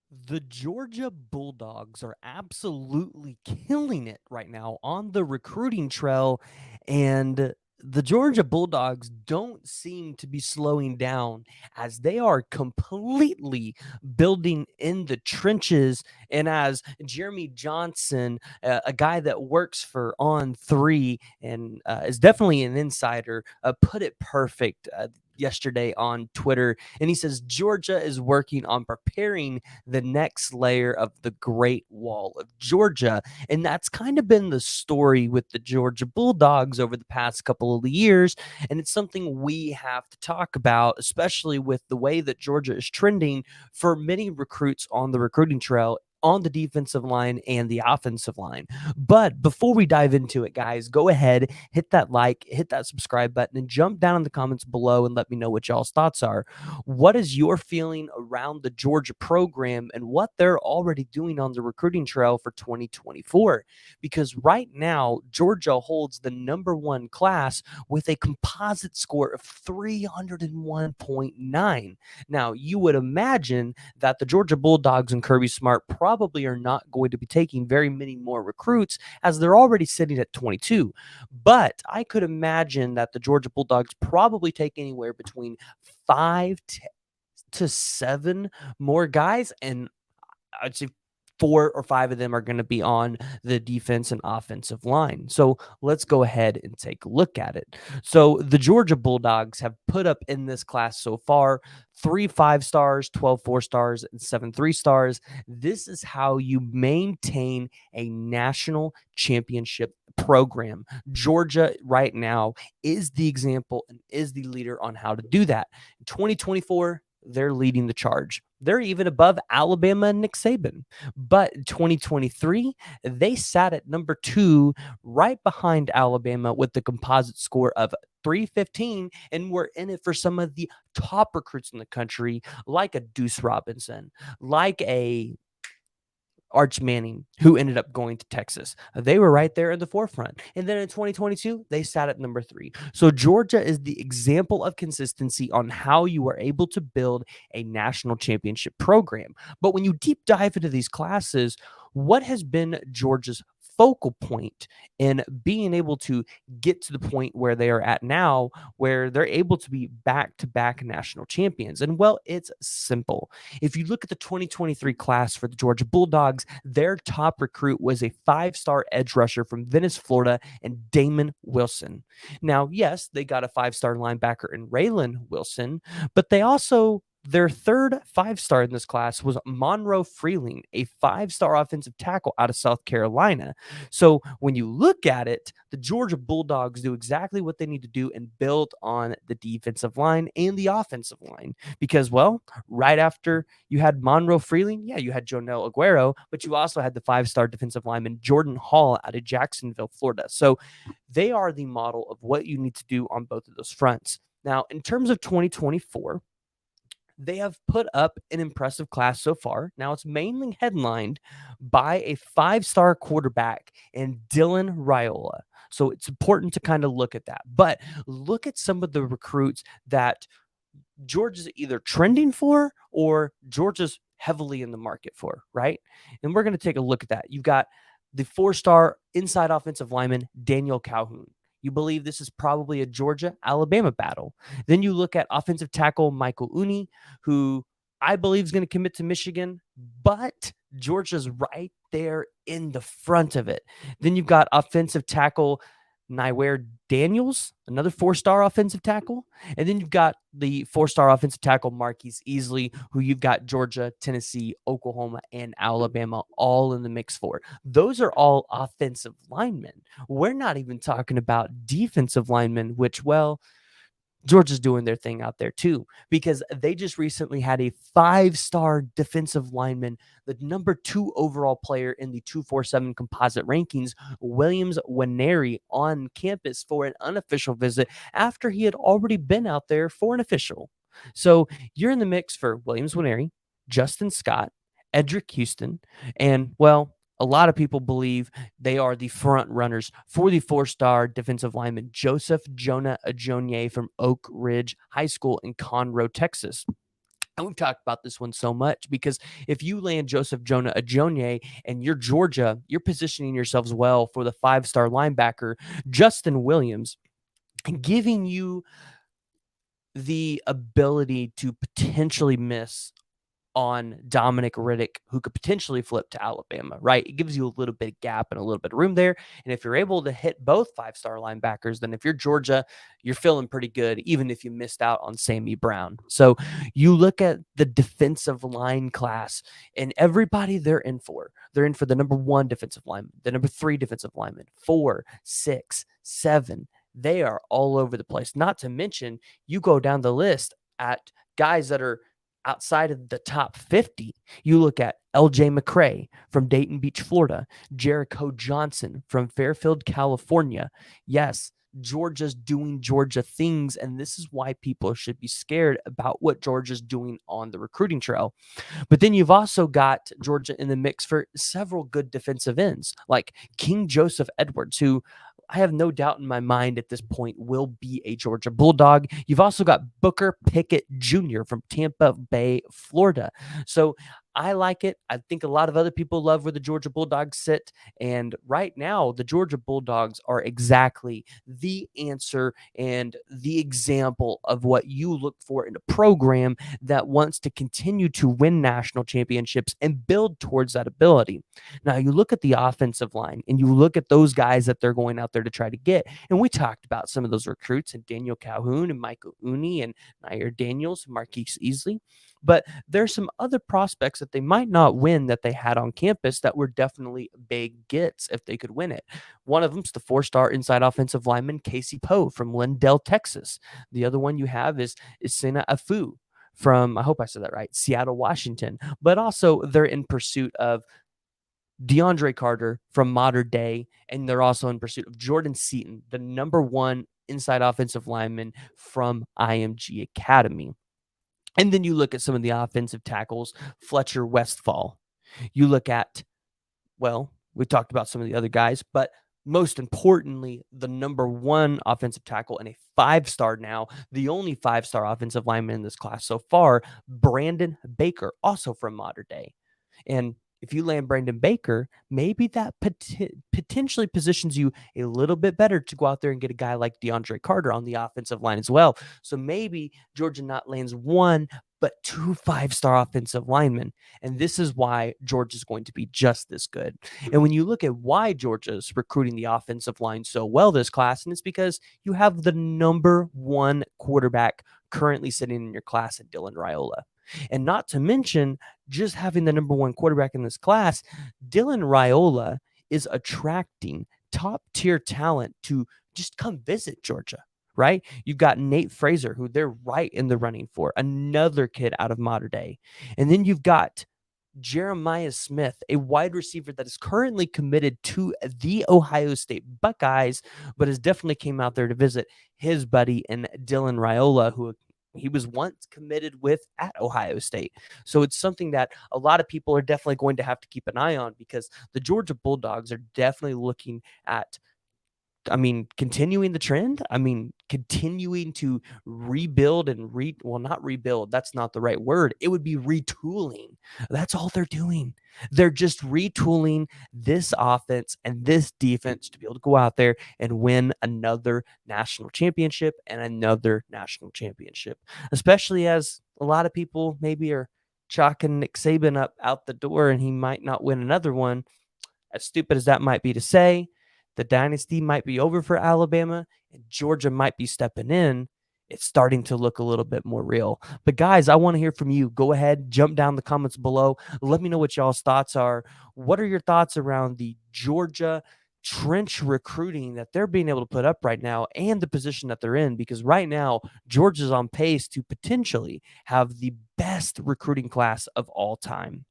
The Georgia Bulldogs are absolutely killing it right now on the recruiting trail, and the Georgia Bulldogs don't seem to be slowing down as they are completely building in the trenches. And as Jeremy Johnson, a guy that works for On Three and is definitely an insider, put it perfect yesterday on Twitter. And he says Georgia is working on preparing the next layer of the Great Wall of Georgia. And that's kind of been the story with the Georgia Bulldogs over the past couple of years. And it's something we have to talk about, especially with the way that Georgia is trending for many recruits on the recruiting trail on the defensive line and the offensive line. But before we dive into it, guys, go ahead, hit that like, hit that subscribe button, and jump down in the comments below and let me know what y'all's thoughts are. What is your feeling around the Georgia program and what they're already doing on the recruiting trail for 2024? Because right now, Georgia holds the #1 class with a composite score of 301.9. Now, you would imagine that the Georgia Bulldogs and Kirby Smart probably are not going to be taking very many more recruits as they're already sitting at 22. But I could imagine that the Georgia Bulldogs probably take anywhere between 5 to 7 more guys, and I'd say 4 or 5 of them are going to be on the defense and offensive line. So let's go ahead and take a look at it. So the Georgia Bulldogs have put up in this class so far 3 5 stars, 12 4 stars, and 7 3 stars. This is how you maintain a national championship program. Georgia right now is the example and is the leader on how to do that. In 2024, they're leading the charge. They're even above Alabama and Nick Saban. But in 2023, they sat at #2, right behind Alabama with the composite score of 315, and were in it for some of the top recruits in the country, like a Deuce Robinson, like a Arch Manning, who ended up going to Texas. They were right there in the forefront. And then in 2022, they sat at #3. So Georgia is the example of consistency on how you are able to build a national championship program. But when you deep dive into these classes, what has been Georgia's focal point in being able to get to the point where they are at now, where they're able to be back to back national champions? And well, it's simple. If you look at the 2023 class for the Georgia Bulldogs, their top recruit was a 5 star edge rusher from Venice, Florida, and Damon Wilson. Now, yes, they got a 5 star linebacker in Raylan Wilson, but they also their third 5 star in this class was Monroe Freeling, a 5 star offensive tackle out of South Carolina. So when you look at it, the Georgia Bulldogs do exactly what they need to do and build on the defensive line and the offensive line. Because, well, right after you had Monroe Freeling, yeah, you had Jonel Aguero, but you also had the 5 star defensive lineman Jordan Hall out of Jacksonville, Florida. So they are the model of what you need to do on both of those fronts. Now, in terms of 2024, they have put up an impressive class so far. Now, it's mainly headlined by a 5 star quarterback in Dylan Raiola. So it's important to kind of look at that. But look at some of the recruits that Georgia's either trending for or Georgia's heavily in the market for, right? And we're going to take a look at that. You've got the 4 star inside offensive lineman, Daniel Calhoun. You believe this is probably a Georgia Alabama battle. Then you look at offensive tackle Michael Uni, who I believe is going to commit to Michigan, but Georgia's right there in the front of it. Then you've got offensive tackle Nywer Daniels, another 4 star offensive tackle. And then you've got the 4 star offensive tackle Marquise Easley, who you've got Georgia, Tennessee, Oklahoma, and Alabama all in the mix for. Those are all offensive linemen. We're not even talking about defensive linemen, which, well, Georgia's doing their thing out there too, because they just recently had a 5 star defensive lineman, the #2 overall player in the 247 composite rankings, Williams Winery, on campus for an unofficial visit after he had already been out there for an official. So you're in the mix for Williams Winery, Justin Scott, Edric Houston, and, well, a lot of people believe they are the front runners for the 4 star defensive lineman Joseph Jonah Ajonye from Oak Ridge High School in Conroe, Texas. And we've talked about this one so much because if you land Joseph Jonah Ajonye and you're Georgia, you're positioning yourselves well for the 5-star linebacker, Justin Williams, and giving you the ability to potentially miss on Dominic Riddick, who could potentially flip to Alabama, right? It gives you a little bit of gap and a little bit of room there. And if you're able to hit both 5-star linebackers, then if you're Georgia, you're feeling pretty good, even if you missed out on Sammy Brown. So you look at the defensive line class and everybody they're in for. They're in for the number 1 defensive lineman, the number 3 defensive lineman, 4, 6, 7. They are all over the place. Not to mention, you go down the list at guys that are outside of the top 50. You look at LJ McCray from Dayton Beach, Florida, Jericho Johnson from Fairfield, California. Yes, Georgia's doing Georgia things, and this is why people should be scared about what Georgia's doing on the recruiting trail. But then you've also got Georgia in the mix for several good defensive ends, like King Joseph Edwards, who I have no doubt in my mind at this point will be a Georgia Bulldog. You've also got Booker Pickett Jr. from Tampa Bay, Florida. So I like it. I think a lot of other people love where the Georgia Bulldogs sit. And right now, the Georgia Bulldogs are exactly the answer and the example of what you look for in a program that wants to continue to win national championships and build towards that ability. Now, you look at the offensive line and you look at those guys that they're going out there to try to get. And we talked about some of those recruits and Daniel Calhoun and Michael Uni and Nair Daniels and Marquise Easley. But there's some other prospects that they might not win that they had on campus that were definitely big gets if they could win it. One of them's the 4-star inside offensive lineman Casey Poe from Lindell, Texas. The other one you have is Isena Afu from, I hope I said that right, Seattle, Washington. But also they're in pursuit of DeAndre Carter from Modern Day, and they're also in pursuit of Jordan Seaton, the number 1 inside offensive lineman from IMG Academy. And then you look at some of the offensive tackles, Fletcher Westfall. You look at, well, we talked about some of the other guys, but most importantly, the number 1 offensive tackle and a 5-star now, the only 5-star offensive lineman in this class so far, Brandon Baker, also from Modern Day. And if you land Brandon Baker, maybe that potentially positions you a little bit better to go out there and get a guy like DeAndre Carter on the offensive line as well. So maybe Georgia not lands 1, but 2 5-star offensive linemen. And this is why Georgia's going to be just this good. And when you look at why Georgia's recruiting the offensive line so well this class, and it's because you have the number 1 quarterback currently sitting in your class at Dylan Raiola. And not to mention, just having the number 1 quarterback in this class, Dylan Raiola is attracting top tier talent to just come visit Georgia, right? You've got Nate Fraser, who they're right in the running for, another kid out of Modern Day. And then you've got Jeremiah Smith, a wide receiver that is currently committed to the Ohio State Buckeyes, but has definitely came out there to visit his buddy and Dylan Raiola, who he was once committed with at Ohio State. So it's something that a lot of people are definitely going to have to keep an eye on because the Georgia Bulldogs are definitely looking at, continuing the trend. Continuing to rebuild and not rebuild. That's not the right word. It would be retooling. That's all they're doing. They're just retooling this offense and this defense to be able to go out there and win another national championship and another national championship, especially as a lot of people maybe are chalking Nick Saban up out the door and he might not win another one. As stupid as that might be to say, the dynasty might be over for Alabama and Georgia might be stepping in. It's starting to look a little bit more real. But guys, I want to hear from you. Go ahead, jump down the comments below. Let me know what y'all's thoughts are. What are your thoughts around the Georgia trench recruiting that they're being able to put up right now and the position that they're in? Because right now, Georgia's on pace to potentially have the best recruiting class of all time.